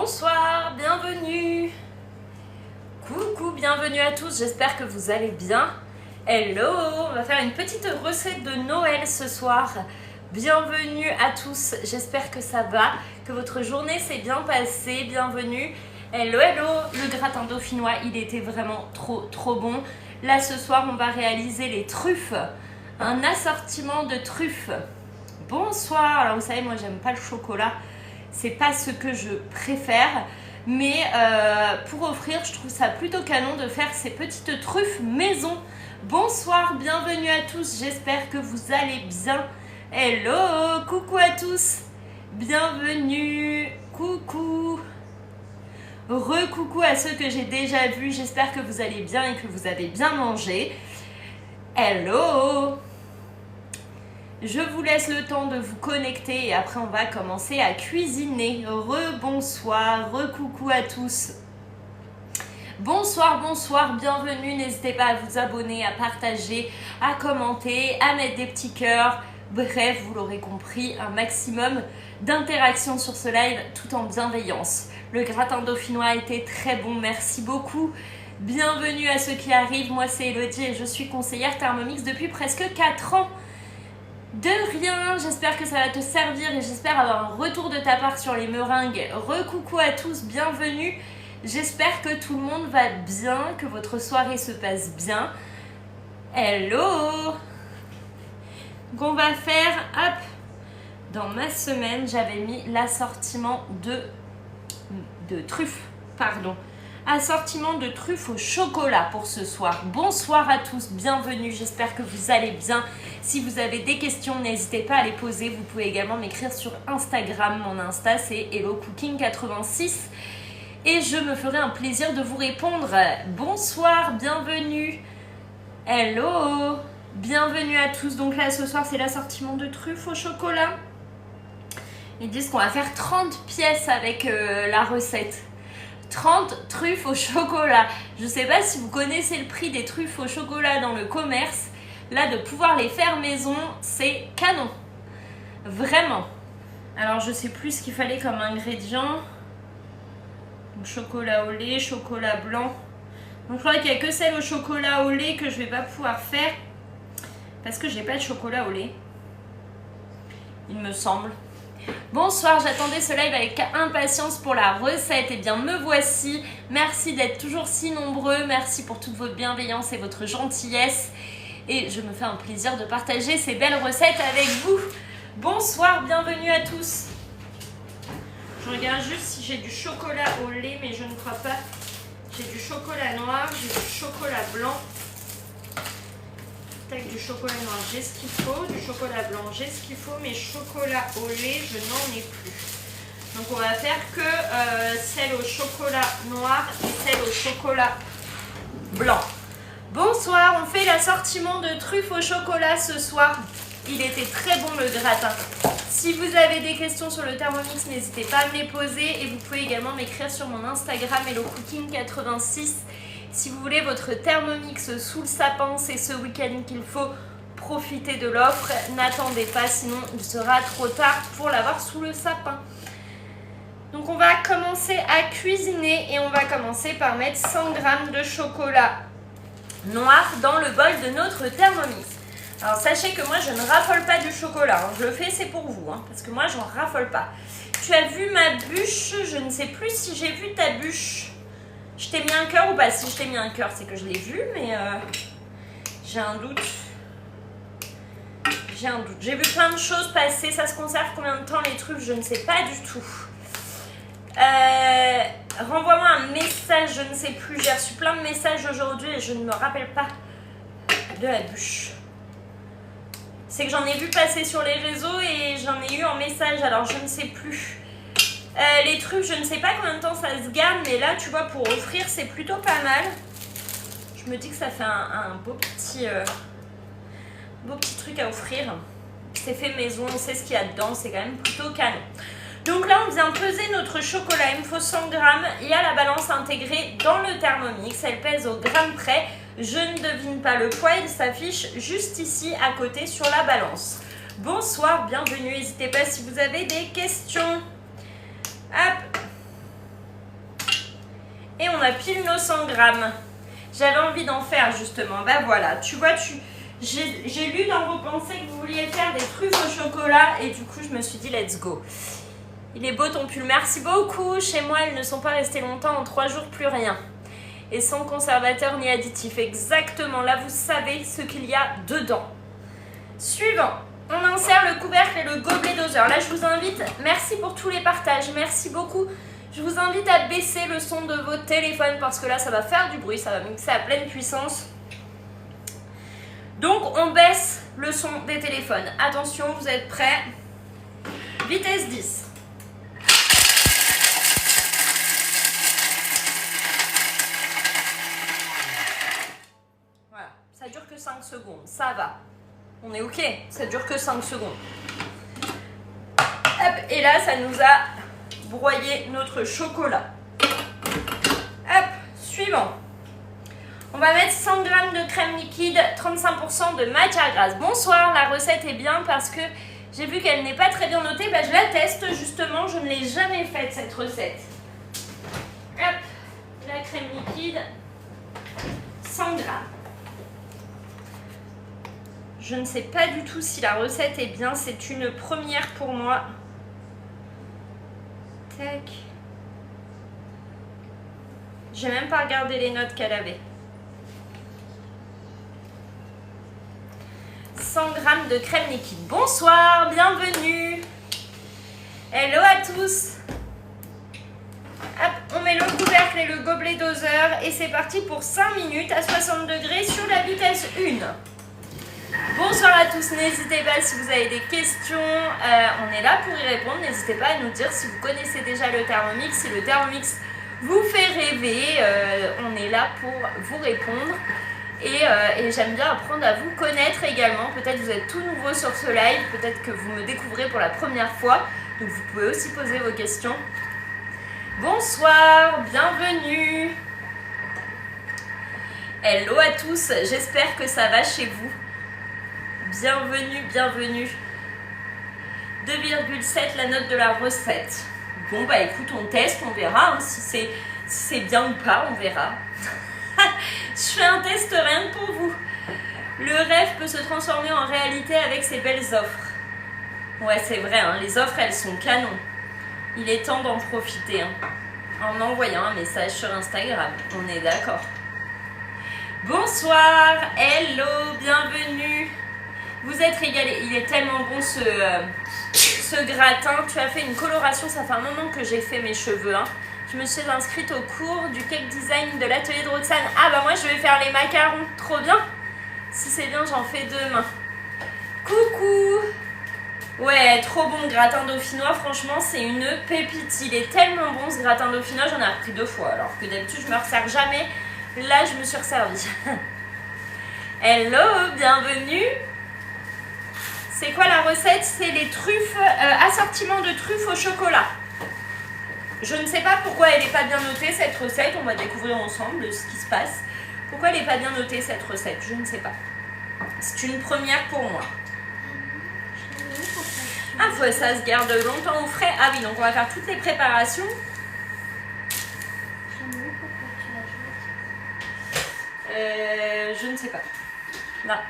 Bonsoir, bienvenue. Coucou, bienvenue à tous, j'espère que vous allez bien. Hello, on va faire une petite recette de Noël ce soir. Bienvenue à tous, j'espère que ça va, que votre journée s'est bien passée, bienvenue. Hello, hello, le gratin dauphinois, il était vraiment trop bon. Là ce soir, on va réaliser les truffes, un assortiment de truffes. Bonsoir, alors vous savez, moi j'aime pas le chocolat, c'est pas ce que je préfère. Mais pour offrir, je trouve ça plutôt canon de faire ces petites truffes maison. Bonsoir, bienvenue à tous, j'espère que vous allez bien. Hello, coucou à tous, bienvenue, coucou. Re-coucou à ceux que j'ai déjà vus, j'espère que vous allez bien et que vous avez bien mangé. Hello. Je vous laisse le temps de vous connecter et après on va commencer à cuisiner. Re-bonsoir, re-coucou à tous. Bonsoir, bonsoir, bienvenue. N'hésitez pas à vous abonner, à partager, à commenter, à mettre des petits cœurs. Bref, vous l'aurez compris, un maximum d'interaction sur ce live tout en bienveillance. Le gratin dauphinois a été très bon, merci beaucoup. Bienvenue à ceux qui arrivent. Moi c'est Elodie et je suis conseillère Thermomix depuis presque 4 ans. De rien, j'espère que ça va te servir et j'espère avoir un retour de ta part sur les meringues. Re-coucou à tous, bienvenue. J'espère que tout le monde va bien, que votre soirée se passe bien. Hello. Donc on va faire, hop, dans ma semaine, j'avais mis l'assortiment de truffes, pardon. Assortiment de truffes au chocolat pour ce soir. Bonsoir à tous, bienvenue, j'espère que vous allez bien. Si vous avez des questions, n'hésitez pas à les poser. Vous pouvez également m'écrire sur Instagram. Mon Insta, c'est HelloCooking86. Et je me ferai un plaisir de vous répondre. Bonsoir, bienvenue. Hello, bienvenue à tous. Donc là, ce soir, c'est l'assortiment de truffes au chocolat. Ils disent qu'on va faire 30 pièces avec la recette. 30 truffes au chocolat. Je ne sais pas si vous connaissez le prix des truffes au chocolat dans le commerce. Là, de pouvoir les faire maison, c'est canon. Vraiment. Alors, je ne sais plus ce qu'il fallait comme ingrédient. Donc, chocolat au lait, chocolat blanc. Donc, je crois qu'il n'y a que celle au chocolat au lait que je ne vais pas pouvoir faire. Parce que j'ai pas de chocolat au lait. Il me semble. Bonsoir, j'attendais ce live avec impatience pour la recette. Eh bien, me voici. Merci d'être toujours si nombreux. Merci pour toute votre bienveillance et votre gentillesse. Et je me fais un plaisir de partager ces belles recettes avec vous. Bonsoir, bienvenue à tous. Je regarde juste si j'ai du chocolat au lait, mais je ne crois pas. J'ai du chocolat noir, j'ai du chocolat blanc. Tac, du chocolat noir, j'ai ce qu'il faut. Du chocolat blanc, j'ai ce qu'il faut. Mais chocolat au lait, je n'en ai plus. Donc, on va faire que celle au chocolat noir et celle au chocolat blanc. Bonsoir, on fait l'assortiment de truffes au chocolat ce soir. Il était très bon le gratin. Si vous avez des questions sur le Thermomix, n'hésitez pas à me les poser. Et vous pouvez également m'écrire sur mon Instagram HelloCooking86. Si vous voulez votre Thermomix sous le sapin, c'est ce week-end qu'il faut profiter de l'offre. N'attendez pas, sinon il sera trop tard pour l'avoir sous le sapin. Donc on va commencer à cuisiner et on va commencer par mettre 100 g de chocolat noir dans le bol de notre Thermomix. Alors sachez que moi je ne raffole pas du chocolat, hein. Je le fais, c'est pour vous, hein, parce que moi j'en raffole pas. Tu as vu ma bûche? Je ne sais plus si j'ai vu ta bûche. Je t'ai mis un cœur ou pas? Si je t'ai mis un cœur, c'est que je l'ai vu, mais j'ai un doute. J'ai un doute. J'ai vu plein de choses passer. Ça se conserve combien de temps les truffes? Je ne sais pas du tout. Renvoie-moi un message, je ne sais plus. J'ai reçu plein de messages aujourd'hui et je ne me rappelle pas de la bûche. C'est que j'en ai vu passer sur les réseaux et j'en ai eu en message, alors je ne sais plus. Les truffes, je ne sais pas combien de temps ça se garde, mais là, tu vois, pour offrir, c'est plutôt pas mal. Je me dis que ça fait un beau petit truc à offrir. C'est fait maison, on sait ce qu'il y a dedans, c'est quand même plutôt canon. Donc là, on vient peser notre chocolat, il me faut 100 g. Il y a la balance intégrée dans le Thermomix, elle pèse au gramme près. Je ne devine pas le poids, il s'affiche juste ici à côté sur la balance. Bonsoir, bienvenue, n'hésitez pas si vous avez des questions. Hop. Et on a pile nos 100 grammes. J'avais envie d'en faire justement. Ben voilà, tu vois, j'ai lu dans vos pensées que vous vouliez faire des truffes au chocolat et du coup je me suis dit let's go. Il est beau ton pull, merci beaucoup. Chez moi, elles ne sont pas restées longtemps, en 3 jours plus rien. Et sans conservateur ni additif. Exactement, là vous savez ce qu'il y a dedans. Suivant, on insère le couvercle et le gobelet doseur. Là je vous invite, merci pour tous les partages, merci beaucoup. Je vous invite à baisser le son de vos téléphones parce que là ça va faire du bruit, ça va mixer à pleine puissance. Donc on baisse le son des téléphones. Attention, vous êtes prêts? Vitesse 10. Voilà, ça dure que 5 secondes, ça va. On est ok, ça dure que 5 secondes. Hop, et là ça nous a broyé notre chocolat. Hop, suivant. On va mettre 100 g de crème liquide, 35% de matière grasse. Bonsoir, la recette est bien parce que j'ai vu qu'elle n'est pas très bien notée. Bah, je la teste justement, je ne l'ai jamais faite cette recette. Hop, la crème liquide, 100 g. Je ne sais pas du tout si la recette est bien, c'est une première pour moi. Tac. J'ai même pas regardé les notes qu'elle avait. 100 g de crème liquide. Bonsoir, bienvenue. Hello à tous. Hop, on met le couvercle et le gobelet doseur et c'est parti pour 5 minutes à 60 degrés sur la vitesse 1. Bonsoir à tous, n'hésitez pas si vous avez des questions, on est là pour y répondre. N'hésitez pas à nous dire si vous connaissez déjà le Thermomix, si le Thermomix vous fait rêver, on est là pour vous répondre. Et j'aime bien apprendre à vous connaître également. Peut-être vous êtes tout nouveau sur ce live, peut-être que vous me découvrez pour la première fois. Donc vous pouvez aussi poser vos questions. Bonsoir, bienvenue. Hello à tous, j'espère que ça va chez vous. Bienvenue, bienvenue. 2,7 la note de la recette. Bon bah écoute, on teste, on verra hein, si c'est bien ou pas, on verra. Je fais un test rien que pour vous. Le rêve peut se transformer en réalité avec ces belles offres. Ouais, c'est vrai, hein, les offres, elles sont canon. Il est temps d'en profiter. Hein, en envoyant un message sur Instagram. On est d'accord. Bonsoir, hello, bienvenue. Vous êtes régalés. Il est tellement bon ce gratin. Tu as fait une coloration, ça fait un moment que j'ai fait mes cheveux. Hein. Je me suis inscrite au cours du cake design de l'atelier de Roxane. Ah bah moi je vais faire les macarons, trop bien. Si c'est bien, j'en fais demain. Coucou. Ouais, trop bon, gratin dauphinois, franchement c'est une pépite. Il est tellement bon ce gratin dauphinois, j'en ai repris 2 fois. Alors que d'habitude je me resserre jamais. Là je me suis resservie. Hello, bienvenue. C'est quoi la recette? C'est les truffes, assortiment de truffes au chocolat. Je ne sais pas pourquoi elle n'est pas bien notée cette recette, on va découvrir ensemble ce qui se passe. Pourquoi elle n'est pas bien notée cette recette? Je ne sais pas. C'est une première pour moi. Ah, ça se garde longtemps au frais. Ah oui, donc on va faire toutes les préparations. Je ne sais pas. Là.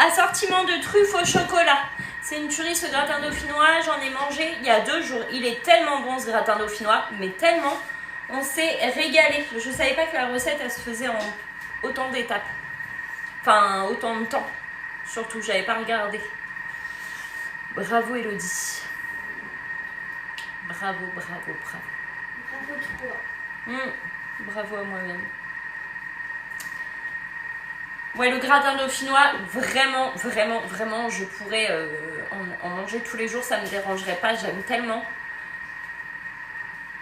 Assortiment de truffes au chocolat. C'est une tuerie ce gratin dauphinois, j'en ai mangé il y a 2 jours. Il est tellement bon ce gratin dauphinois, mais tellement, on s'est régalé. Je ne savais pas que la recette elle se faisait en autant d'étapes. Enfin, autant de temps. Surtout, j'avais pas regardé. Bravo Elodie. Bravo, bravo, bravo. Bravo toi. Bravo à moi-même. Ouais, le gratin dauphinois, vraiment, vraiment, vraiment, je pourrais en manger tous les jours, ça ne me dérangerait pas, j'aime tellement.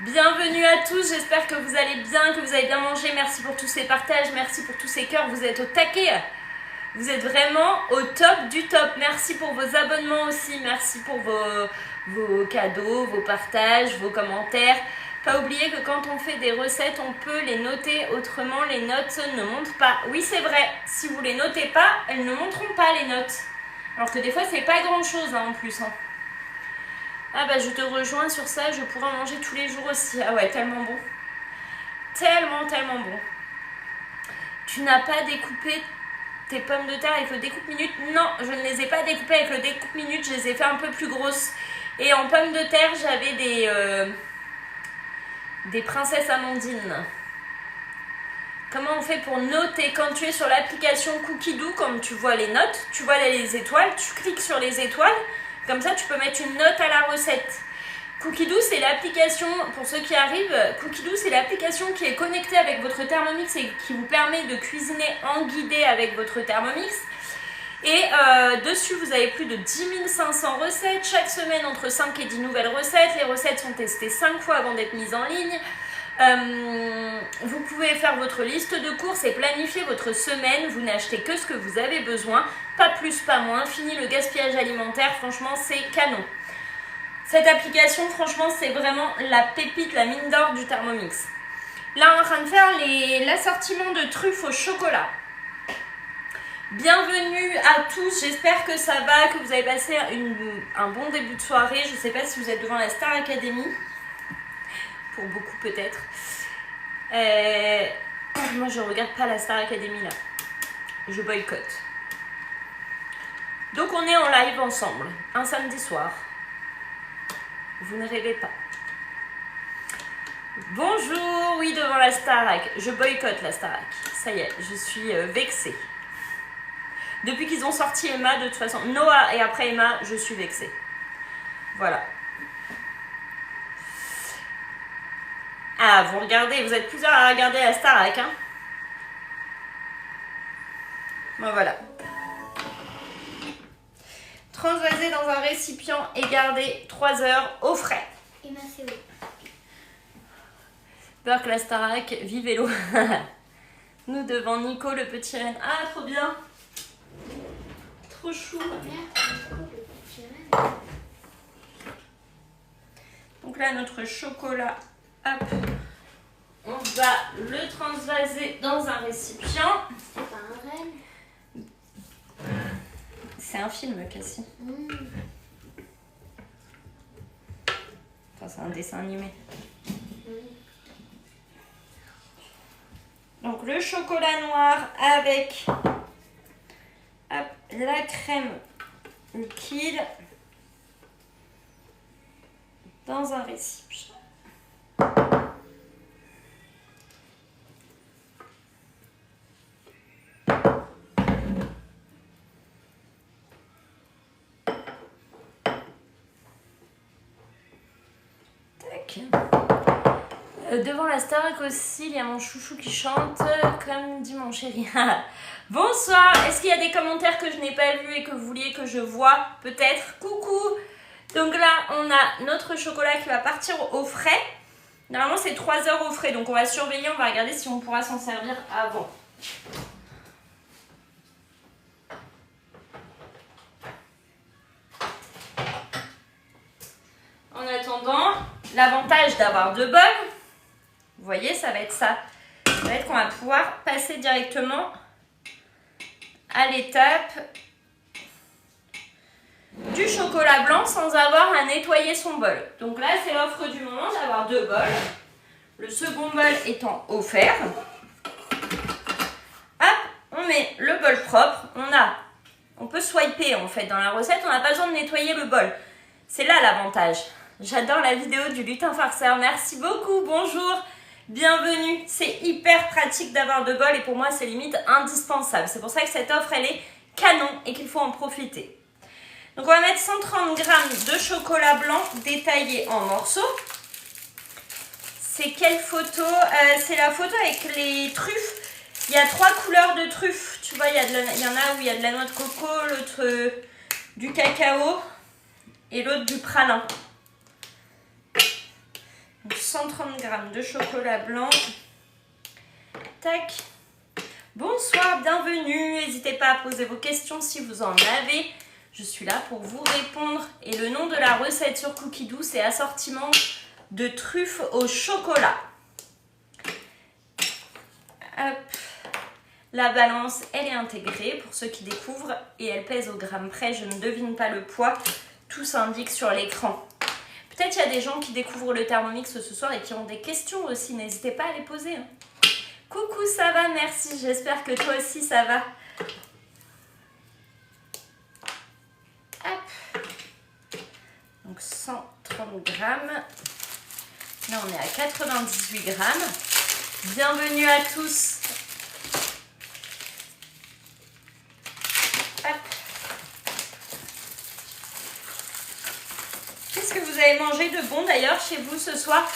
Bienvenue à tous, j'espère que vous allez bien, que vous avez bien mangé. Merci pour tous ces partages, merci pour tous ces cœurs, vous êtes au taquet. Vous êtes vraiment au top du top. Merci pour vos abonnements aussi, merci pour vos cadeaux, vos partages, vos commentaires. Pas oublier que quand on fait des recettes, on peut les noter, autrement les notes ne montent pas. Oui, c'est vrai, si vous les notez pas, elles ne monteront pas les notes. Alors que des fois, c'est pas grand chose hein, en plus. Hein. Ah bah je te rejoins sur ça, je pourrais en manger tous les jours aussi. Ah ouais, tellement bon. Tellement, tellement bon. Tu n'as pas découpé tes pommes de terre avec le découpe minute? Non, je ne les ai pas découpées avec le découpe minute, je les ai fait un peu plus grosses. Et en pommes de terre, j'avais des princesses Amandine. Comment on fait pour noter? Quand tu es sur l'application Cookidoo, comme tu vois les notes, tu vois les étoiles, tu cliques sur les étoiles, comme ça tu peux mettre une note à la recette. Cookidoo, c'est l'application, pour ceux qui arrivent, Cookidoo, c'est l'application qui est connectée avec votre Thermomix et qui vous permet de cuisiner en guidé avec votre Thermomix. Et dessus, vous avez plus de 10 500 recettes, chaque semaine entre 5 et 10 nouvelles recettes. Les recettes sont testées 5 fois avant d'être mises en ligne. Vous pouvez faire votre liste de courses et planifier votre semaine. Vous n'achetez que ce que vous avez besoin, pas plus, pas moins. Fini le gaspillage alimentaire, franchement, c'est canon. Cette application, franchement, c'est vraiment la pépite, la mine d'or du Thermomix. Là, on est en train de faire l'assortiment de truffes au chocolat. Bienvenue à tous, j'espère que ça va, que vous avez passé un bon début de soirée. Je ne sais pas si vous êtes devant la Star Academy. Pour beaucoup peut-être. Moi, je ne regarde pas la Star Academy là. Je boycotte. Donc, on est en live ensemble, un samedi soir. Vous ne rêvez pas. Bonjour, oui, devant la Starac. Je boycotte la Starac. Ça y est, je suis vexée. Depuis qu'ils ont sorti Emma, de toute façon, Noah et après Emma, je suis vexée. Voilà. Ah, vous regardez, vous êtes plusieurs à regarder la Starac, hein. Bon, voilà. Transvaser dans un récipient et garder 3 heures au frais. Emma, c'est où? Peur que la Starac vive l'eau. Nous devant Nico, le petit renne. Ah, trop bien. Trop chou. Donc là, notre chocolat, hop, on va le transvaser dans un récipient. C'est pas un renne. C'est un film, Cassie. Enfin, c'est un dessin animé. Donc le chocolat noir avec hop, la crème liquide dans un récipient. Tac. Devant la Starac aussi, il y a mon chouchou qui chante, comme dit mon chéri. Bonsoir, est-ce qu'il y a des commentaires que je n'ai pas vus et que vous vouliez que je voie? Peut-être. Coucou. Donc là, on a notre chocolat qui va partir au frais. Normalement, c'est 3 heures au frais, donc on va surveiller, on va regarder si on pourra s'en servir avant. En attendant, l'avantage d'avoir 2 bols, vous voyez, ça va être ça. Ça va être qu'on va pouvoir passer directement à l'étape du chocolat blanc sans avoir à nettoyer son bol. Donc là, c'est l'offre du moment d'avoir 2 bols. Le second bol étant offert. Hop, on met le bol propre. On peut swiper en fait dans la recette. On n'a pas besoin de nettoyer le bol. C'est là l'avantage. J'adore la vidéo du lutin farceur. Merci beaucoup. Bonjour. Bienvenue. C'est hyper pratique d'avoir 2 bols et pour moi, c'est limite indispensable. C'est pour ça que cette offre, elle est canon et qu'il faut en profiter. Donc, on va mettre 130 g de chocolat blanc détaillé en morceaux. C'est quelle photo? C'est la photo avec les truffes. Il y a 3 couleurs de truffes. Tu vois, il y en a où il y a de la noix de coco, l'autre du cacao et l'autre du pralin. Donc 130 g de chocolat blanc. Tac. Bonsoir, bienvenue. N'hésitez pas à poser vos questions si vous en avez. Je suis là pour vous répondre. Et le nom de la recette sur Cookidoo, c'est assortiment de truffes au chocolat. Hop. La balance, elle est intégrée pour ceux qui découvrent et elle pèse au gramme près. Je ne devine pas le poids. Tout s'indique sur l'écran. Peut-être il y a des gens qui découvrent le Thermomix ce soir et qui ont des questions aussi. N'hésitez pas à les poser. Hein. Coucou, ça va, merci. J'espère que toi aussi ça va. Hop. Donc 130 grammes. Là, on est à 98 grammes. Bienvenue à tous. Hop. Qu'est-ce que vous avez mangé de bon d'ailleurs chez vous ce soir?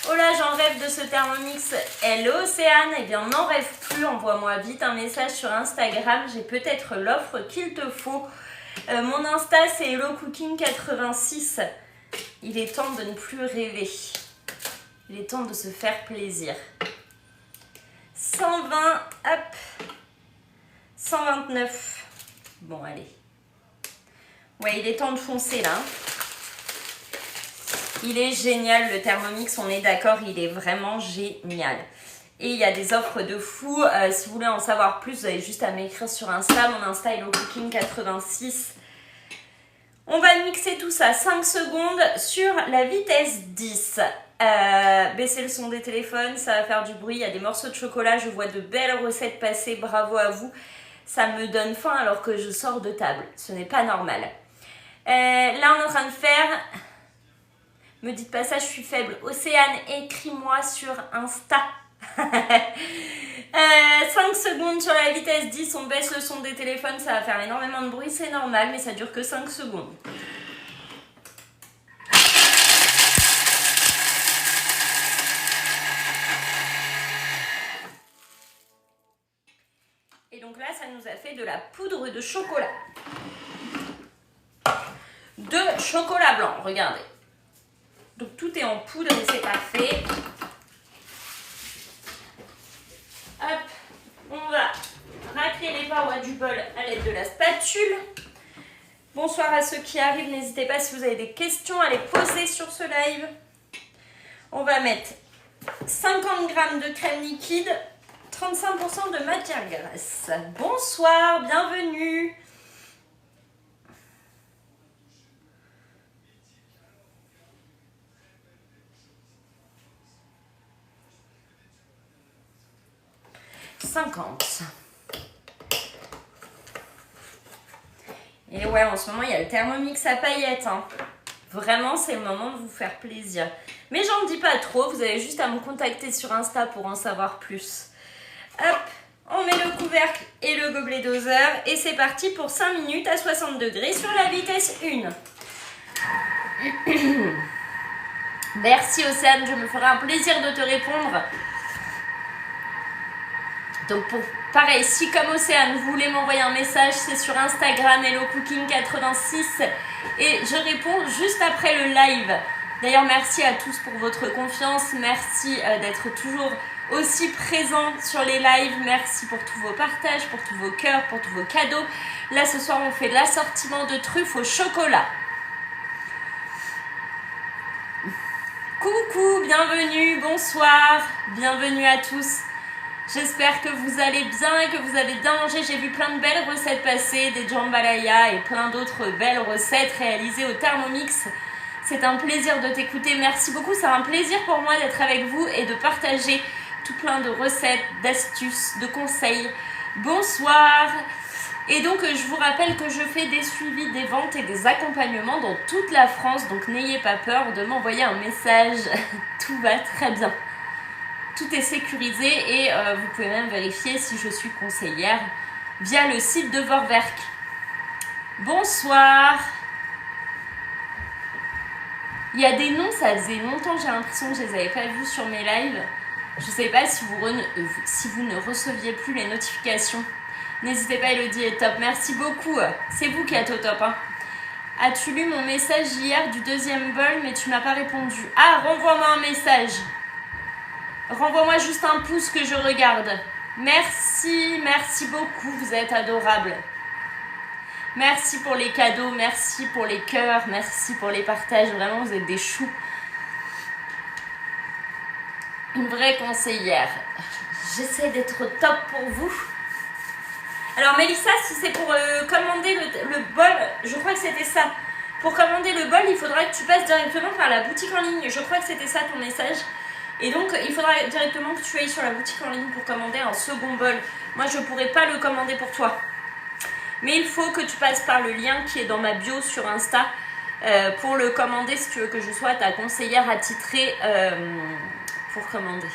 Oh là, j'en rêve de ce Thermomix. Hello Océane. Eh bien, n'en rêve plus. Envoie-moi vite un message sur Instagram. J'ai peut-être l'offre qu'il te faut. Mon Insta, c'est HelloCooking86. Il est temps de ne plus rêver. Il est temps de se faire plaisir. 120, hop. 129. Bon, allez. Ouais, il est temps de foncer là. Il est génial le Thermomix, on est d'accord, il est vraiment génial. Et il y a des offres de fou. Si vous voulez en savoir plus, vous avez juste à m'écrire sur Insta. Mon Insta est HelloCooking86. On va mixer tout ça 5 secondes sur la vitesse 10. Baissez le son des téléphones, ça va faire du bruit. Il y a des morceaux de chocolat, je vois de belles recettes passer, bravo à vous. Ça me donne faim alors que je sors de table, ce n'est pas normal. Là on est en train de faire... Me dites pas ça, je suis faible. Océane, écris-moi sur Insta. 5 secondes sur la vitesse 10, on baisse le son des téléphones, ça va faire énormément de bruit, c'est normal, mais ça dure que 5 secondes. Et donc là, ça nous a fait de la poudre de chocolat. De chocolat blanc, regardez. Donc tout est en poudre et c'est parfait. Hop, on va racler les parois du bol à l'aide de la spatule. Bonsoir à ceux qui arrivent, n'hésitez pas si vous avez des questions à les poser sur ce live. On va mettre 50 g de crème liquide, 35% de matière grasse. Bonsoir, bienvenue. Et ouais, en ce moment, il y a le Thermomix à paillettes. Hein. Vraiment, c'est le moment de vous faire plaisir. Mais j'en dis pas trop, vous avez juste à me contacter sur Insta pour en savoir plus. Hop, on met le couvercle et le gobelet doseur. Et c'est parti pour 5 minutes à 60 degrés sur la vitesse 1. Merci Océane, je me ferai un plaisir de te répondre. Donc pareil, si comme Océane, vous voulez m'envoyer un message, c'est sur Instagram, HelloCooking86 et je réponds juste après le live. D'ailleurs, merci à tous pour votre confiance, merci d'être toujours aussi présents sur les lives, merci pour tous vos partages, pour tous vos cœurs, pour tous vos cadeaux. Là, ce soir, on fait l'assortiment de truffes au chocolat. Coucou, bienvenue, bonsoir, bienvenue à tous. J'espère que vous allez bien et que vous avez bien mangé. J'ai vu plein de belles recettes passer, des jambalaya et plein d'autres belles recettes réalisées au Thermomix. C'est un plaisir de t'écouter. Merci beaucoup. C'est un plaisir pour moi d'être avec vous et de partager tout plein de recettes, d'astuces, de conseils. Bonsoir. Et donc, je vous rappelle que je fais des suivis, des ventes et des accompagnements dans toute la France. Donc, n'ayez pas peur de m'envoyer un message. Tout va très bien. Tout est sécurisé et vous pouvez même vérifier si je suis conseillère via le site de Vorwerk. Bonsoir. Il y a des noms, ça faisait longtemps, j'ai l'impression que je ne les avais pas vus sur mes lives. Je ne sais pas si vous ne receviez plus les notifications. N'hésitez pas, Elodie est top. Merci beaucoup. C'est vous qui êtes au top. Hein. As-tu lu mon message hier du deuxième bol mais tu m'as pas répondu? Ah, renvoie-moi un message. Renvoie-moi juste un pouce que je regarde. Merci, merci beaucoup, vous êtes adorables. Merci pour les cadeaux, merci pour les cœurs, merci pour les partages. Vraiment, vous êtes des choux. Une vraie conseillère. J'essaie d'être au top pour vous. Alors Mélissa, si c'est pour commander le bol, je crois que c'était ça. Pour commander le bol, il faudra que tu passes directement par la boutique en ligne. Je crois que c'était ça ton message. Et donc, il faudra directement que tu ailles sur la boutique en ligne pour commander un second bol. Moi, je ne pourrais pas le commander pour toi. Mais il faut que tu passes par le lien qui est dans ma bio sur Insta pour le commander si tu veux que je sois ta conseillère attitrée pour commander.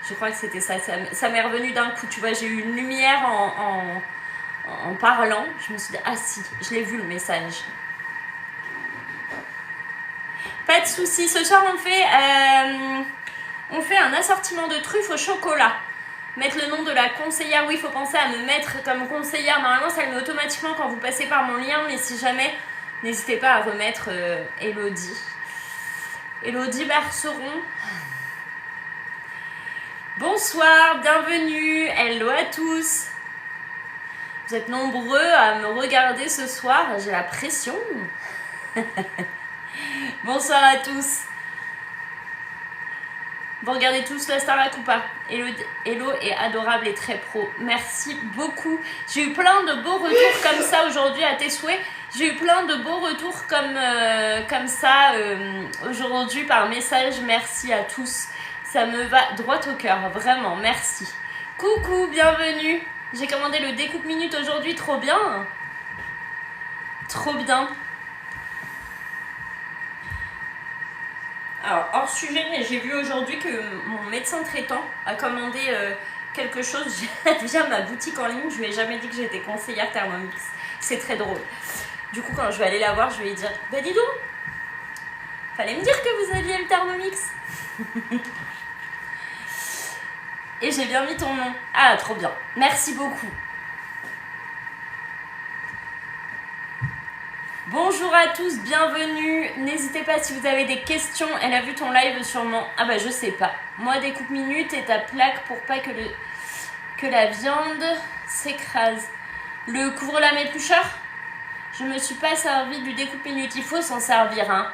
Je crois que c'était ça. Ça m'est revenu d'un coup. Tu vois, j'ai eu une lumière en parlant. Je me suis dit, ah si, je l'ai vu le message. Pas de soucis. Ce soir, on fait un assortiment de truffes au chocolat. Mettre le nom de la conseillère. Oui, il faut penser à me mettre comme conseillère. Normalement, ça le met automatiquement quand vous passez par mon lien. Mais si jamais, n'hésitez pas à remettre Elodie. Elodie Barceron. Bonsoir, bienvenue. Hello à tous. Vous êtes nombreux à me regarder ce soir. J'ai la pression. Bonsoir à tous. Vous regardez tous la Starac ou pas? Hello est adorable et très pro. Merci beaucoup. J'ai eu plein de beaux retours comme ça aujourd'hui à tes souhaits. J'ai eu plein de beaux retours comme ça aujourd'hui par message. Merci à tous. Ça me va droit au cœur. Vraiment, merci. Coucou, bienvenue. J'ai commandé le découpe minute aujourd'hui. Trop bien. Trop bien. Alors, hors sujet, mais j'ai vu aujourd'hui que mon médecin traitant a commandé quelque chose via ma boutique en ligne. Je lui ai jamais dit que j'étais conseillère Thermomix. C'est très drôle. Du coup, quand je vais aller la voir, je vais lui dire « Bah dis donc, fallait me dire que vous aviez le Thermomix. » Et j'ai bien mis ton nom. Ah, trop bien. Merci beaucoup. Bonjour à tous, bienvenue. N'hésitez pas si vous avez des questions. Elle a vu ton live sûrement. Ah bah je sais pas. Moi, découpe minute et ta plaque pour pas que la viande s'écrase. Le couvre-lame éplucheur? Je me suis pas servi du découpe minute. Il faut s'en servir, hein.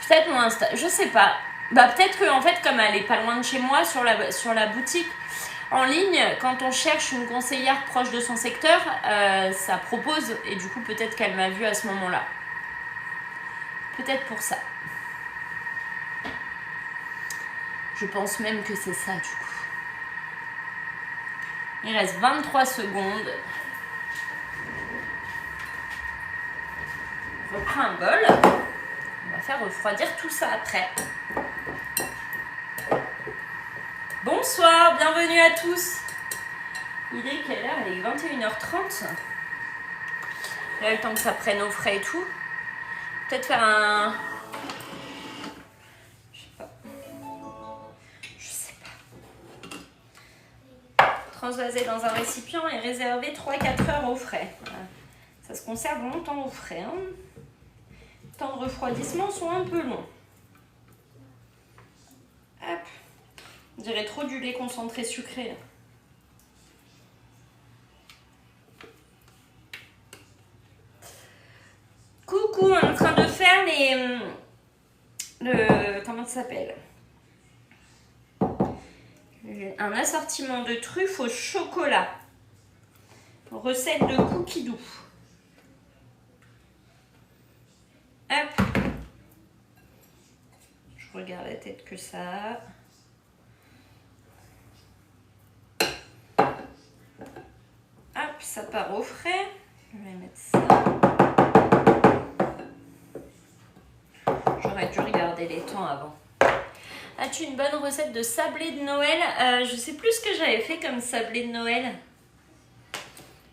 Peut-être mon Insta. Je sais pas. Bah peut-être que en fait, comme elle est pas loin de chez moi, sur la boutique en ligne, quand on cherche une conseillère proche de son secteur, ça propose, et du coup peut-être qu'elle m'a vue à ce moment-là. Peut-être pour ça. Je pense même que c'est ça du coup. Il reste 23 secondes. On reprend un bol. On va faire refroidir tout ça après. Bonsoir, bienvenue à tous. Il est quelle heure? Il est 21h30. Là, le temps que ça prenne au frais et tout. Peut-être faire un... Je sais pas. Transvaser dans un récipient et réserver 3-4 heures au frais. Voilà. Ça se conserve longtemps au frais. Hein. Les temps de refroidissement sont un peu longs. Hop. On dirait trop du lait concentré sucré. Coucou, on est en train de faire comment ça s'appelle? Un assortiment de truffes au chocolat. Recette de cookie doux. Hop. Je regarde la tête que ça. Hop, ça part au frais. Je vais mettre ça. J'aurais dû regarder les temps avant. As-tu une bonne recette de sablé de Noël? Je sais plus ce que j'avais fait comme sablé de Noël.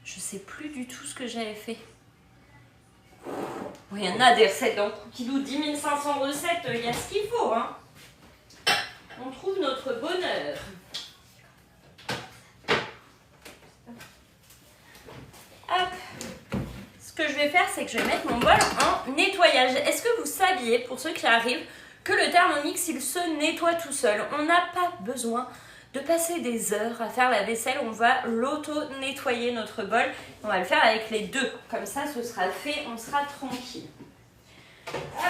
Je sais plus du tout ce que j'avais fait. Il y en a des recettes dans Cookie Doux, 10 500 recettes, il y a ce qu'il faut. Hein. On trouve notre bonheur. Hop. Ce que je vais faire, c'est que je vais mettre mon bol en nettoyage. Est-ce que vous saviez, pour ceux qui arrivent, que le Thermomix, il se nettoie tout seul? On n'a pas besoin de passer des heures à faire la vaisselle. On va l'auto-nettoyer notre bol. On va le faire avec les deux. Comme ça, ce sera fait, on sera tranquille. Hop.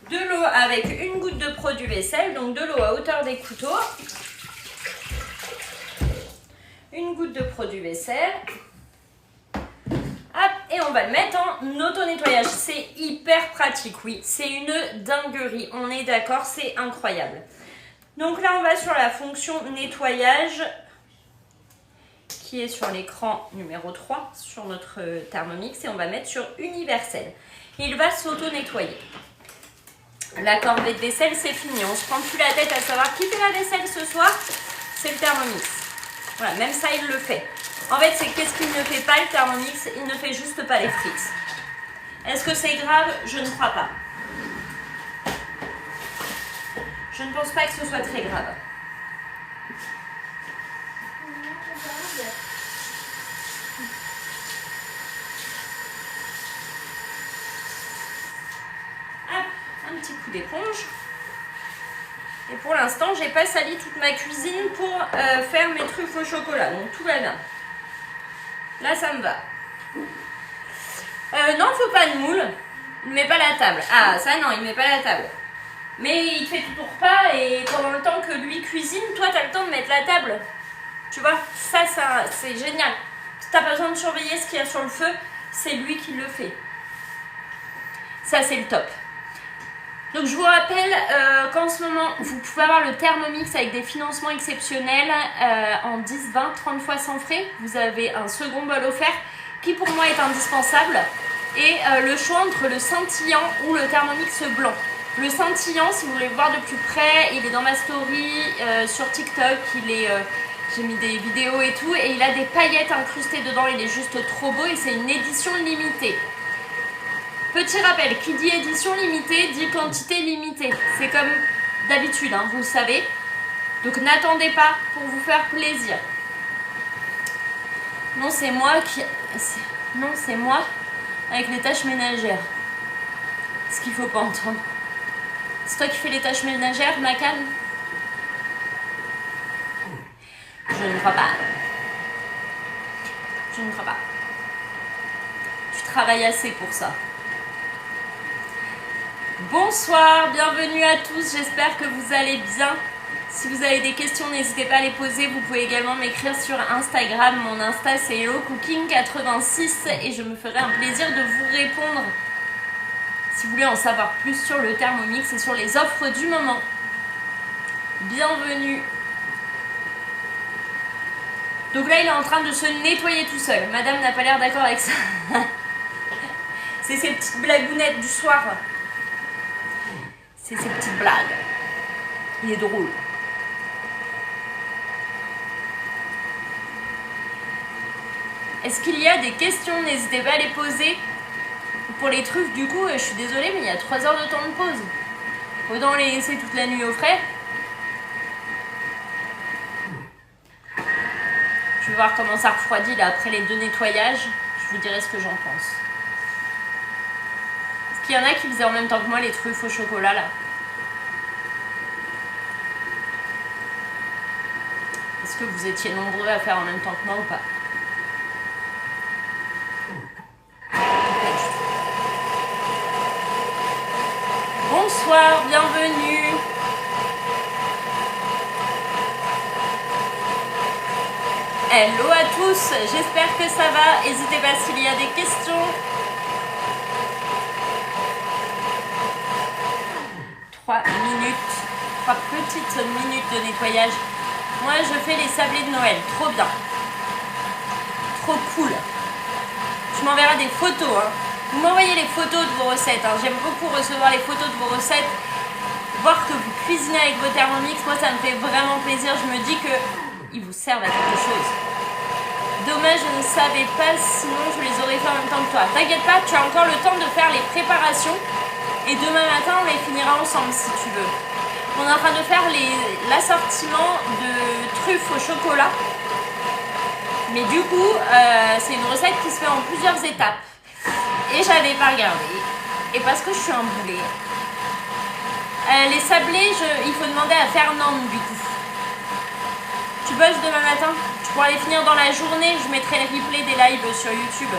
De l'eau avec une goutte de produit vaisselle, donc de l'eau à hauteur des couteaux. une goutte de produit vaisselle. Hop, et on va le mettre en auto-nettoyage. C'est hyper pratique, oui. C'est une dinguerie. On est d'accord, c'est incroyable. Donc là, on va sur la fonction nettoyage qui est sur l'écran numéro 3 sur notre Thermomix et on va mettre sur universel. Il va s'auto-nettoyer. La corvée de vaisselle, c'est fini. On se prend plus la tête à savoir qui fait la vaisselle ce soir. C'est le Thermomix. Voilà, même ça, il le fait. En fait, c'est qu'est-ce qu'il ne fait pas le Thermomix? Il ne fait juste pas les frites. Est-ce que c'est grave? Je ne crois pas. Je ne pense pas que ce soit très grave. Hop, un petit coup d'éponge. Et pour l'instant, j'ai pas sali toute ma cuisine pour faire mes truffes au chocolat. Donc tout va bien. Là, ça me va. Non, faut pas de moule. Il met pas la table. Ah, ça non, il met pas la table. Mais il fait tout ton repas et pendant le temps que lui cuisine, toi, tu as le temps de mettre la table. Tu vois, ça c'est génial. Si tu n'as pas besoin de surveiller ce qu'il y a sur le feu, c'est lui qui le fait. Ça, c'est le top. Donc, je vous rappelle qu'en ce moment, vous pouvez avoir le Thermomix avec des financements exceptionnels en 10, 20, 30 fois sans frais. Vous avez un second bol offert qui, pour moi, est indispensable. Et le choix entre le scintillant ou le Thermomix blanc. Le scintillant, si vous voulez le voir de plus près, il est dans ma story sur TikTok. J'ai mis des vidéos et tout. Et il a des paillettes incrustées dedans. Il est juste trop beau et c'est une édition limitée. Petit rappel, qui dit édition limitée dit quantité limitée. C'est comme d'habitude, hein, vous le savez. Donc n'attendez pas pour vous faire plaisir. Non, c'est moi qui... Non, c'est moi avec les tâches ménagères. Ce qu'il faut pas entendre. C'est toi qui fais les tâches ménagères, Macan? Je ne crois pas. Je ne crois pas. Tu travailles assez pour ça. Bonsoir, bienvenue à tous, j'espère que vous allez bien. Si vous avez des questions, n'hésitez pas à les poser. Vous pouvez également m'écrire sur Instagram. Mon Insta, c'est HelloCooking86 et je me ferai un plaisir de vous répondre si vous voulez en savoir plus sur le Thermomix et sur les offres du moment. Bienvenue. Donc là, il est en train de se nettoyer tout seul. Madame n'a pas l'air d'accord avec ça. C'est ses petites blagounettes du soir. C'est ses petites blagues. Il est drôle. Est-ce qu'il y a des questions? N'hésitez pas à les poser. Pour les truffes, du coup, je suis désolée, mais il y a 3 heures de temps de pause. Autant les laisser toute la nuit au frais. Je vais voir comment ça refroidit là après les 2 nettoyages. Je vous dirai ce que j'en pense. Est-ce qu'il y en a qui faisaient en même temps que moi les truffes au chocolat là? Est-ce que vous étiez nombreux à faire en même temps que moi ou pas? Bonsoir, bienvenue. Hello à tous, j'espère que ça va. N'hésitez pas s'il y a des questions. 3 minutes, 3 petites minutes de nettoyage. Moi, je fais les sablés de Noël. Trop bien. Trop cool. Je m'enverrai des photos. Hein. Vous m'envoyez les photos de vos recettes. Hein. J'aime beaucoup recevoir les photos de vos recettes. Voir que vous cuisinez avec vos Thermomix, moi, ça me fait vraiment plaisir. Je me dis qu'ils vous servent à quelque chose. Dommage, je ne savais pas, sinon je les aurais fait en même temps que toi. T'inquiète pas, tu as encore le temps de faire les préparations. Et demain matin, on les finira ensemble si tu veux. On est en train de faire l'assortiment de truffes au chocolat. Mais du coup, c'est une recette qui se fait en plusieurs étapes. Et j'avais pas regardé. Et parce que je suis un boulet. Les sablés, il faut demander à Fernande du coup. Tu bosses demain matin? Tu pourras les finir dans la journée. Je mettrai les replays des lives sur YouTube.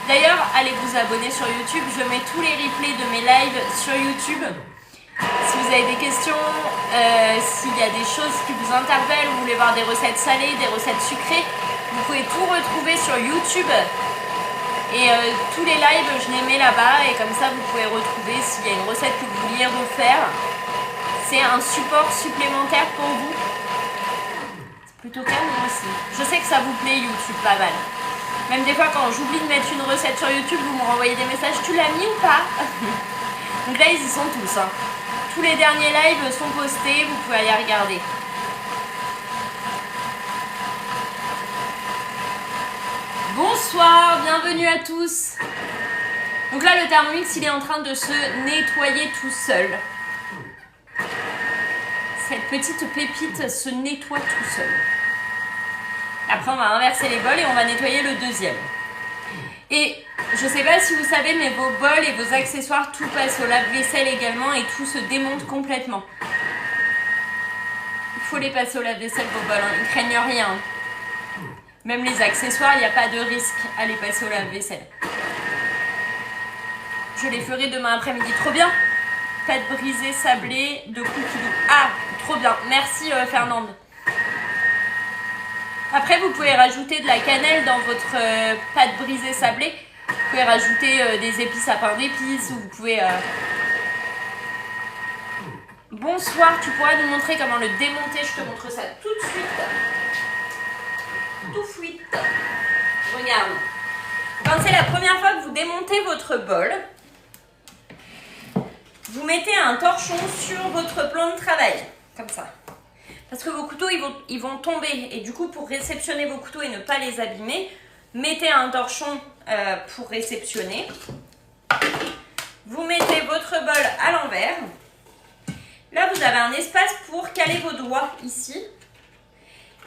D'ailleurs, allez vous abonner sur YouTube. Je mets tous les replays de mes lives sur YouTube. Si vous avez des questions, s'il y a des choses qui vous interpellent, vous voulez voir des recettes salées, des recettes sucrées, vous pouvez tout retrouver sur YouTube. Et tous les lives, je les mets là-bas et comme ça, vous pouvez retrouver s'il y a une recette que vous vouliez refaire. C'est un support supplémentaire pour vous. C'est plutôt calme aussi. Je sais que ça vous plaît YouTube pas mal. Même des fois quand j'oublie de mettre une recette sur YouTube, vous me renvoyez des messages, tu l'as mis ou pas? Donc là ils y sont tous. Hein. Tous les derniers lives sont postés, vous pouvez aller regarder. Bonsoir, bienvenue à tous. Donc là le Thermomix il est en train de se nettoyer tout seul. Cette petite pépite se nettoie tout seul. Après, on va inverser les bols et on va nettoyer le deuxième. Et je sais pas si vous savez, mais vos bols et vos accessoires, tout passe au lave-vaisselle également et tout se démonte complètement. Il faut les passer au lave-vaisselle, vos bols, hein. Ils ne craignent rien. Même les accessoires, il n'y a pas de risque à les passer au lave-vaisselle. Je les ferai demain après-midi. Trop bien. Pâte brisée, sablée, de cookies doux. Ah, trop bien. Merci Fernande. Après, vous pouvez rajouter de la cannelle dans votre pâte brisée sablée. Vous pouvez rajouter des épices à pain d'épices ou vous pouvez... Bonsoir, tu pourras nous montrer comment le démonter. Je te montre ça tout de suite. Tout de suite. Regarde. Quand c'est la première fois que vous démontez votre bol, vous mettez un torchon sur votre plan de travail. Comme ça. Parce que vos couteaux, ils vont tomber. Et du coup, pour réceptionner vos couteaux et ne pas les abîmer, mettez un torchon pour réceptionner. Vous mettez votre bol à l'envers. Là, vous avez un espace pour caler vos doigts ici.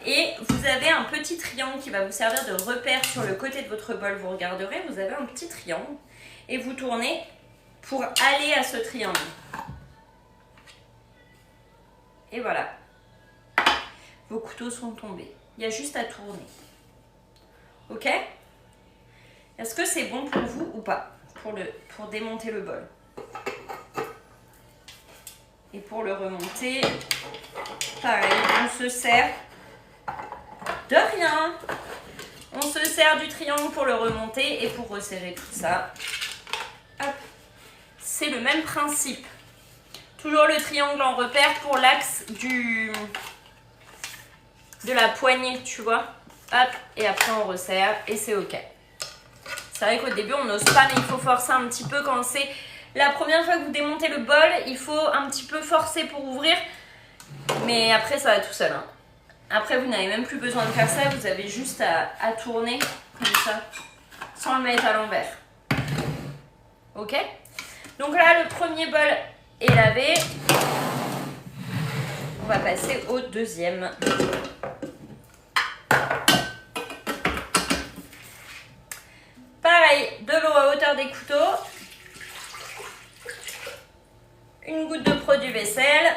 Et vous avez un petit triangle qui va vous servir de repère sur le côté de votre bol. Vous regarderez, vous avez un petit triangle. Et vous tournez pour aller à ce triangle. Et voilà. Vos couteaux sont tombés. Il y a juste à tourner. Ok? Est-ce que c'est bon pour vous ou pas? Pour démonter le bol. Et pour le remonter, pareil, on se sert de rien. On se sert du triangle pour le remonter et pour resserrer tout ça. Hop. C'est le même principe. Toujours le triangle en repère pour l'axe de la poignée, tu vois. Hop, et après on resserre et c'est ok. C'est vrai qu'au début on n'ose pas, mais il faut forcer un petit peu quand c'est la première fois que vous démontez le bol. Il faut un petit peu forcer pour ouvrir, mais après ça va tout seul. Hein. Après vous n'avez même plus besoin de faire ça, vous avez juste à tourner comme ça, sans le mettre à l'envers. Ok? Donc là le premier bol est lavé. On va passer au deuxième. Pareil, de l'eau à hauteur des couteaux. Une goutte de produit vaisselle.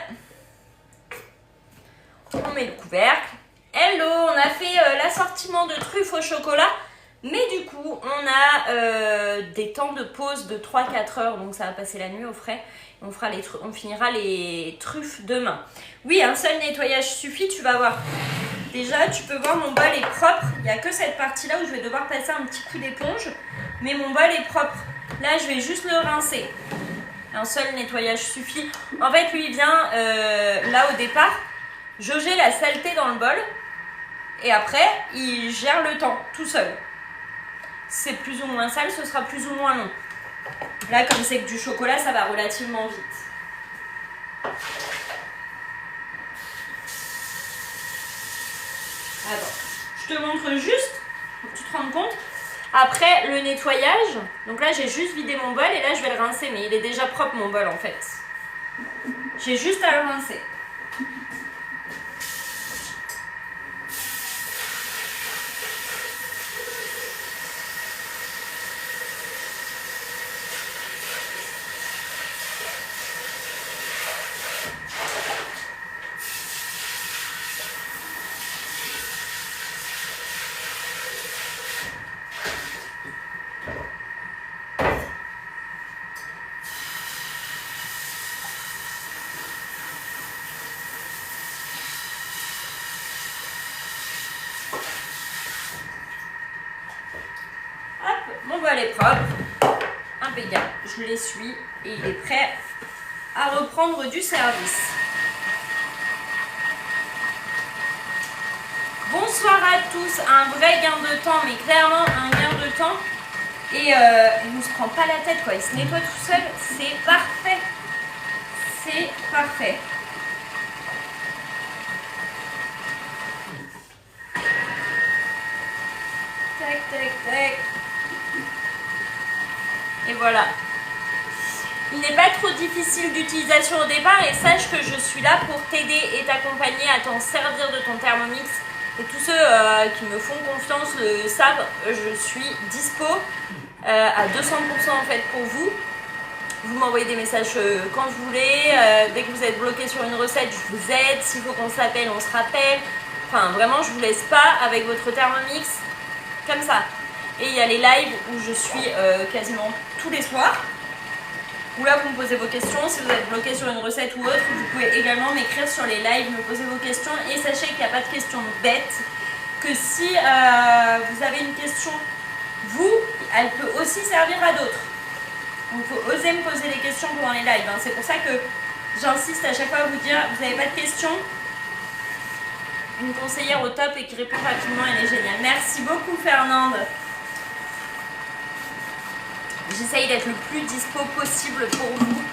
On met le couvercle. Hello, on a fait l'assortiment de truffes au chocolat. Mais du coup, on a des temps de pause de 3-4 heures. Donc ça va passer la nuit au frais. On finira les truffes demain. Oui, un seul nettoyage suffit, tu vas voir. Déjà, tu peux voir, mon bol est propre. Il n'y a que cette partie-là où je vais devoir passer un petit coup d'éponge. Mais mon bol est propre. Là, je vais juste le rincer. Un seul nettoyage suffit. En fait, lui, il vient là au départ jauger la saleté dans le bol. Et après, il gère le temps tout seul. Si c'est plus ou moins sale, ce sera plus ou moins long. Là, comme c'est que du chocolat, ça va relativement vite. Attends, je te montre juste, pour que tu te rendes compte. Après le nettoyage, donc là j'ai juste vidé mon bol et là je vais le rincer, mais il est déjà propre mon bol en fait. J'ai juste à le rincer. poêle est propre, impeccable. Je l'essuie et il est prêt à reprendre du service. Bonsoir à tous, un vrai gain de temps, mais clairement un gain de temps. Et il ne se prend pas la tête, quoi. Il se nettoie tout seul, c'est parfait. C'est parfait. Tac, tac, tac. Et voilà. Il n'est pas trop difficile d'utilisation au départ et sache que je suis là pour t'aider et t'accompagner à t'en servir de ton Thermomix. Et tous ceux qui me font confiance le savent, je suis dispo à 200% en fait pour vous. Vous m'envoyez des messages quand vous voulez. Dès que vous êtes bloqué sur une recette, je vous aide. S'il faut qu'on s'appelle, on se rappelle. Enfin, vraiment, je vous laisse pas avec votre Thermomix comme ça. Et il y a les lives où je suis quasiment tous les soirs. Où là, vous me posez vos questions. Si vous êtes bloqué sur une recette ou autre, vous pouvez également m'écrire sur les lives, me poser vos questions. Et sachez qu'il n'y a pas de questions bêtes. Que si vous avez une question, vous, elle peut aussi servir à d'autres. Donc, il faut oser me poser des questions pendant les lives. Hein. C'est pour ça que j'insiste à chaque fois à vous dire, vous n'avez pas de questions. Une conseillère au top et qui répond rapidement, elle est géniale. Merci beaucoup, Fernande. J'essaye d'être le plus dispo possible pour vous.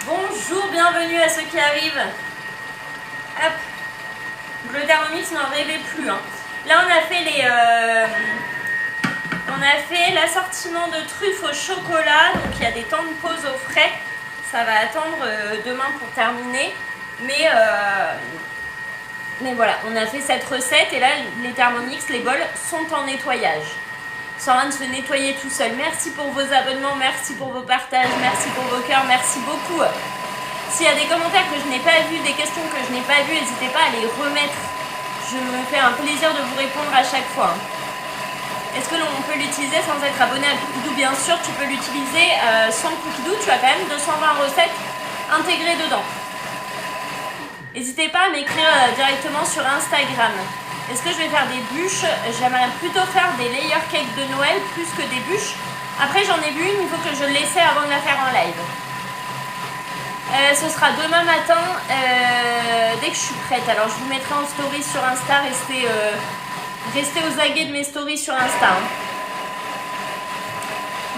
Bonjour, bienvenue à ceux qui arrivent. Hop. Le Thermomix n'en rêvait plus. Hein. Là, on a fait l'assortiment de truffes au chocolat. Donc, il y a des temps de pause au frais. Ça va attendre demain pour terminer. Mais voilà, on a fait cette recette et là, les Thermomix, les bols sont en nettoyage. Sont en train de se nettoyer tout seul. Merci pour vos abonnements, merci pour vos partages, merci pour vos cœurs, merci beaucoup. S'il y a des commentaires que je n'ai pas vus, des questions que je n'ai pas vues, n'hésitez pas à les remettre. Je me fais un plaisir de vous répondre à chaque fois. Est-ce que l'on peut l'utiliser sans être abonné à Cookidoo? Bien sûr, tu peux l'utiliser sans Cookidoo. Tu as quand même 220 recettes intégrées dedans. N'hésitez pas à m'écrire directement sur Instagram. Est-ce que je vais faire des bûches? J'aimerais plutôt faire des layer cakes de Noël plus que des bûches. Après, j'en ai vu une, il faut que je l'essaie avant de la faire en live. Ce sera demain matin, dès que je suis prête. Alors, je vous mettrai en story sur Insta. Restez aux aguets de mes stories sur Insta. Hein.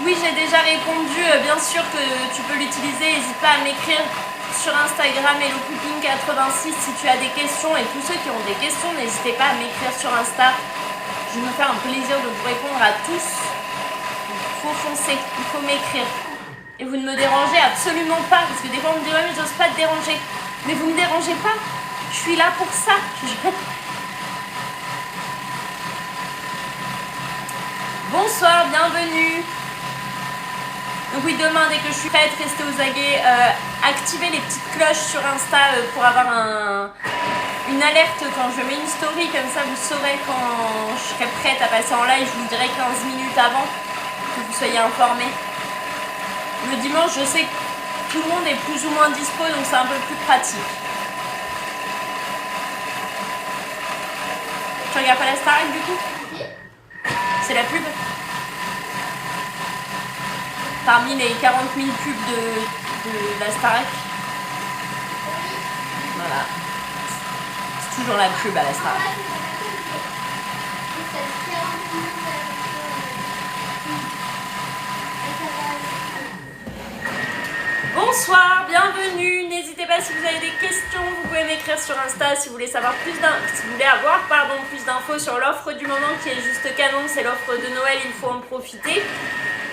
Oui, j'ai déjà répondu. Bien sûr que tu peux l'utiliser. N'hésite pas à m'écrire sur Instagram HelloCooking86 si tu as des questions. Et tous ceux qui ont des questions, n'hésitez pas à m'écrire sur Insta. Je me fais un plaisir de vous répondre à tous. Il faut foncer, il faut m'écrire. Et vous ne me dérangez absolument pas. Parce que des fois on me dit ouais mais j'ose pas te déranger. Mais vous ne me dérangez pas. Je suis là pour ça. Bonsoir, bienvenue. Donc oui, demain, dès que je suis prête, restez aux aguets. Activez les petites cloches sur Insta pour avoir une alerte quand je mets une story. Comme ça, vous saurez quand je serai prête à passer en live. Je vous dirai 15 minutes avant que vous soyez informés. Le dimanche, je sais que tout le monde est plus ou moins dispo, donc c'est un peu plus pratique. Tu regardes pas la Starac du coup? C'est la pub. Parmi les 40 000 pubs de la Starac. Voilà. C'est toujours la pub à la Starac. Bonsoir, bienvenue. N'hésitez pas si vous avez des questions, vous pouvez m'écrire sur Insta si vous voulez savoir plus plus d'infos sur l'offre du moment qui est juste canon, c'est l'offre de Noël, il faut en profiter.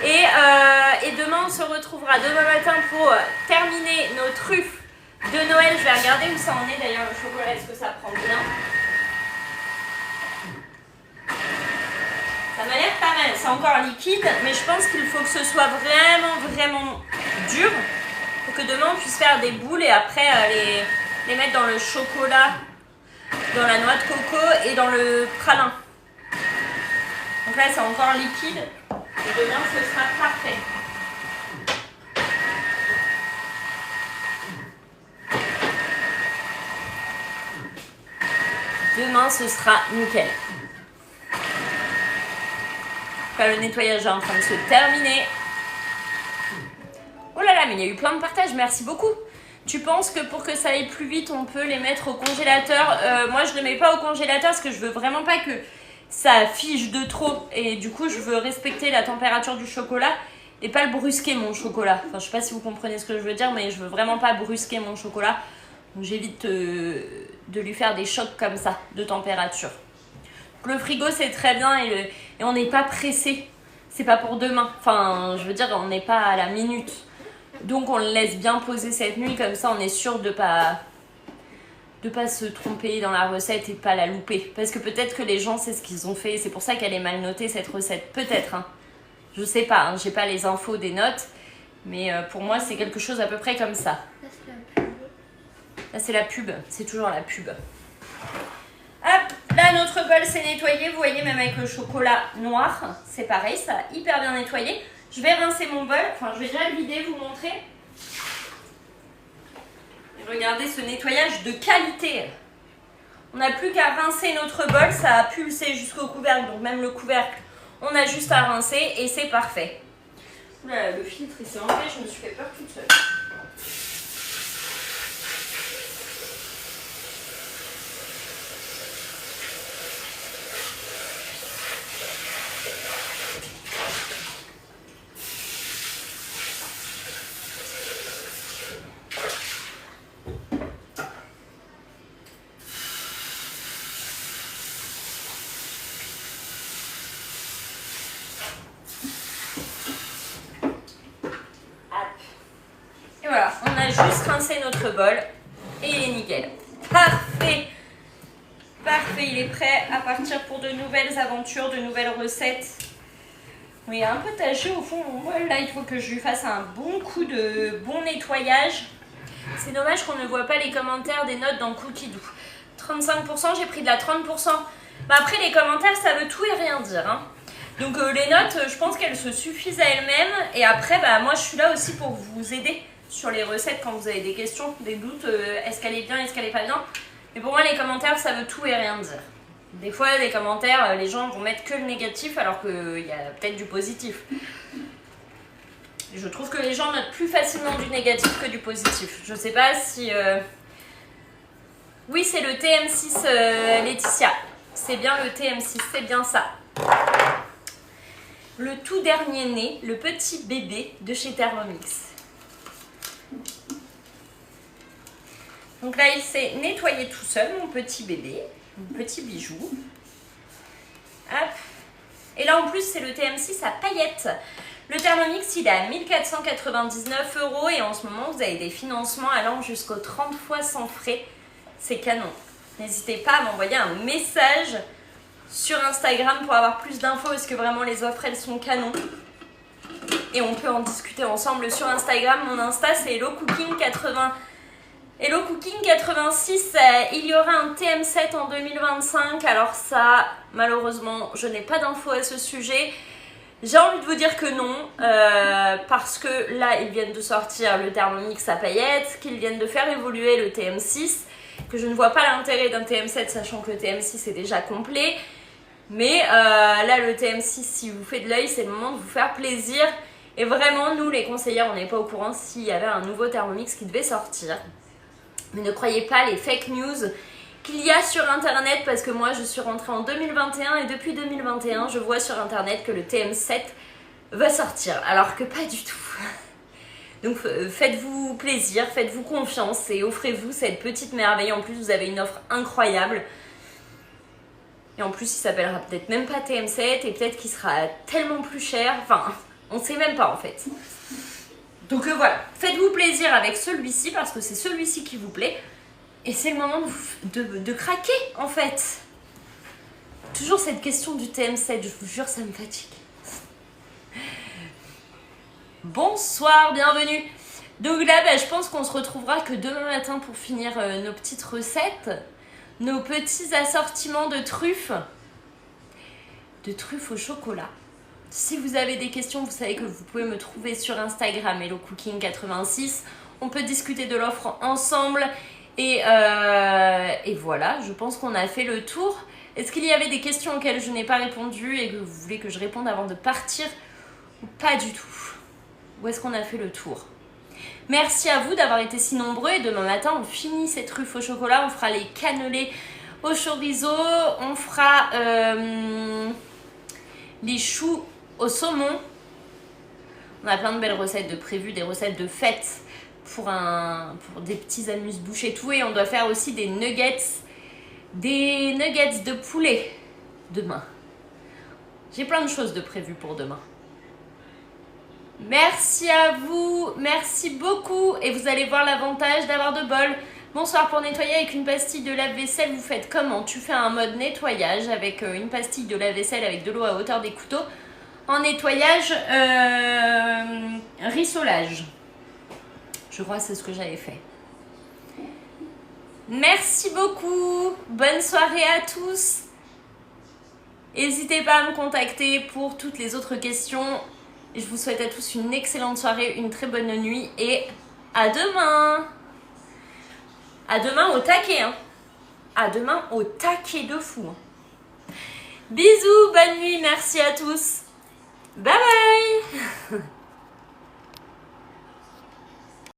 Et demain on se retrouvera demain matin pour terminer nos truffes de Noël. Je vais regarder où ça en est d'ailleurs le chocolat, est-ce que ça prend bien? Ça m'a l'air pas mal, c'est encore liquide, mais je pense qu'il faut que ce soit vraiment dur pour que demain on puisse faire des boules et après les mettre dans le chocolat, dans la noix de coco et dans le pralin. Donc là c'est encore liquide et demain ce sera parfait. Demain ce sera nickel. Enfin, le nettoyage est en train de se terminer. Oh là là, mais il y a eu plein de partages, merci beaucoup. Tu penses que pour que ça aille plus vite, on peut les mettre au congélateur? Moi, je ne les mets pas au congélateur parce que je veux vraiment pas que ça fige de trop. Et du coup, je veux respecter la température du chocolat et pas le brusquer, mon chocolat. Enfin, je sais pas si vous comprenez ce que je veux dire, mais je veux vraiment pas brusquer mon chocolat. Donc, j'évite de lui faire des chocs comme ça, de température. Donc, le frigo, c'est très bien et on n'est pas pressé. C'est pas pour demain. Enfin, je veux dire, on n'est pas à la minute. Donc on le laisse bien poser cette nuit, comme ça on est sûr de pas se tromper dans la recette et de pas la louper. Parce que peut-être que les gens c'est ce qu'ils ont fait, c'est pour ça qu'elle est mal notée cette recette, peut-être. Hein. Je sais pas, hein, j'ai pas les infos des notes, mais pour moi c'est quelque chose à peu près comme ça. Là c'est la pub, c'est toujours la pub. Hop, là notre bol s'est nettoyé, vous voyez même avec le chocolat noir, c'est pareil, ça a hyper bien nettoyé. Je vais rincer mon bol, enfin je vais déjà le vider, vous montrer. Et regardez ce nettoyage de qualité. On n'a plus qu'à rincer notre bol, ça a pulsé jusqu'au couvercle, donc même le couvercle, on a juste à rincer et c'est parfait. Oula, le filtre il s'est enlevé, je me suis fait peur toute seule. Et voilà, on a juste rincé notre bol et il est nickel. Parfait! Parfait, il est prêt à partir pour de nouvelles aventures, de nouvelles recettes. Oui, il est un peu taché au fond. Moi, là, il faut que je lui fasse un bon coup de bon nettoyage. C'est dommage qu'on ne voit pas les commentaires des notes dans Cookie Doux. 35%, j'ai pris de la 30%. Bah, après, les commentaires, ça veut tout et rien dire. Hein. Donc, les notes, je pense qu'elles se suffisent à elles-mêmes. Et après, bah, moi, je suis là aussi pour vous aider sur les recettes quand vous avez des questions, des doutes. Est-ce qu'elle est bien, est-ce qu'elle est pas bien? Mais pour moi, les commentaires, ça veut tout et rien dire. Des fois, les commentaires, les gens vont mettre que le négatif alors qu'il y a peut-être du positif. Je trouve que les gens notent plus facilement du négatif que du positif. Je sais pas si... Oui, c'est le TM6, Laetitia. C'est bien le TM6, c'est bien ça. Le tout dernier né, le petit bébé de chez Thermomix. Donc là, il s'est nettoyé tout seul, mon petit bébé, mon petit bijou. Hop. Et là, en plus, c'est le TM6 à paillettes. Le Thermomix, il est à 1499 € et en ce moment, vous avez des financements allant jusqu'aux 30 fois sans frais. C'est canon. N'hésitez pas à m'envoyer un message sur Instagram pour avoir plus d'infos parce que vraiment, les offres, elles sont canon. Et on peut en discuter ensemble sur Instagram. Mon Insta, c'est Hello Cooking 86, il y aura un TM7 en 2025, alors ça, malheureusement, je n'ai pas d'infos à ce sujet. J'ai envie de vous dire que non, parce que là, ils viennent de sortir le Thermomix à paillettes, qu'ils viennent de faire évoluer le TM6, que je ne vois pas l'intérêt d'un TM7, sachant que le TM6 est déjà complet. Mais là, le TM6, si vous faites de l'œil, c'est le moment de vous faire plaisir. Et vraiment, nous, les conseillères, on n'est pas au courant s'il y avait un nouveau Thermomix qui devait sortir. Mais ne croyez pas les fake news qu'il y a sur internet parce que moi je suis rentrée en 2021 et depuis 2021 je vois sur internet que le TM7 va sortir alors que pas du tout. Donc faites-vous plaisir, faites-vous confiance et offrez-vous cette petite merveille. En plus vous avez une offre incroyable et en plus il s'appellera peut-être même pas TM7 et peut-être qu'il sera tellement plus cher. Enfin on sait même pas en fait. Donc voilà, faites-vous plaisir avec celui-ci parce que c'est celui-ci qui vous plaît. Et c'est le moment de craquer en fait. Toujours cette question du TM7, je vous jure ça me fatigue. Bonsoir, bienvenue. Donc là, je pense qu'on se retrouvera que demain matin pour finir nos petites recettes. Nos petits assortiments de truffes. De truffes au chocolat. Si vous avez des questions, vous savez que vous pouvez me trouver sur Instagram, Hello Cooking 86. On peut discuter de l'offre ensemble. Et voilà, je pense qu'on a fait le tour Est-ce qu'il y avait des questions auxquelles je n'ai pas répondu et que vous voulez que je réponde avant de partir ou pas du tout? Où est-ce qu'on a fait le tour? Merci à vous d'avoir été si nombreux et demain matin on finit cette truffe au chocolat, on fera les cannelés au chorizo, on fera les choux au saumon. On a plein de belles recettes de prévues, des recettes de fête pour des petits amuse-bouches et tout. Et on doit faire aussi des nuggets de poulet demain. J'ai plein de choses de prévues pour demain. Merci à vous, merci beaucoup. Et vous allez voir l'avantage d'avoir de bol. Bonsoir. Pour nettoyer avec une pastille de lave-vaisselle, vous faites comment? Tu fais un mode nettoyage avec une pastille de lave-vaisselle avec de l'eau à hauteur des couteaux. En nettoyage, rissolage. Je crois que c'est ce que j'avais fait. Merci beaucoup. Bonne soirée à tous. N'hésitez pas à me contacter pour toutes les autres questions. Je vous souhaite à tous une excellente soirée, une très bonne nuit et à demain. À demain au taquet. Hein. À demain au taquet de fou. Bisous, bonne nuit, merci à tous. Bye bye.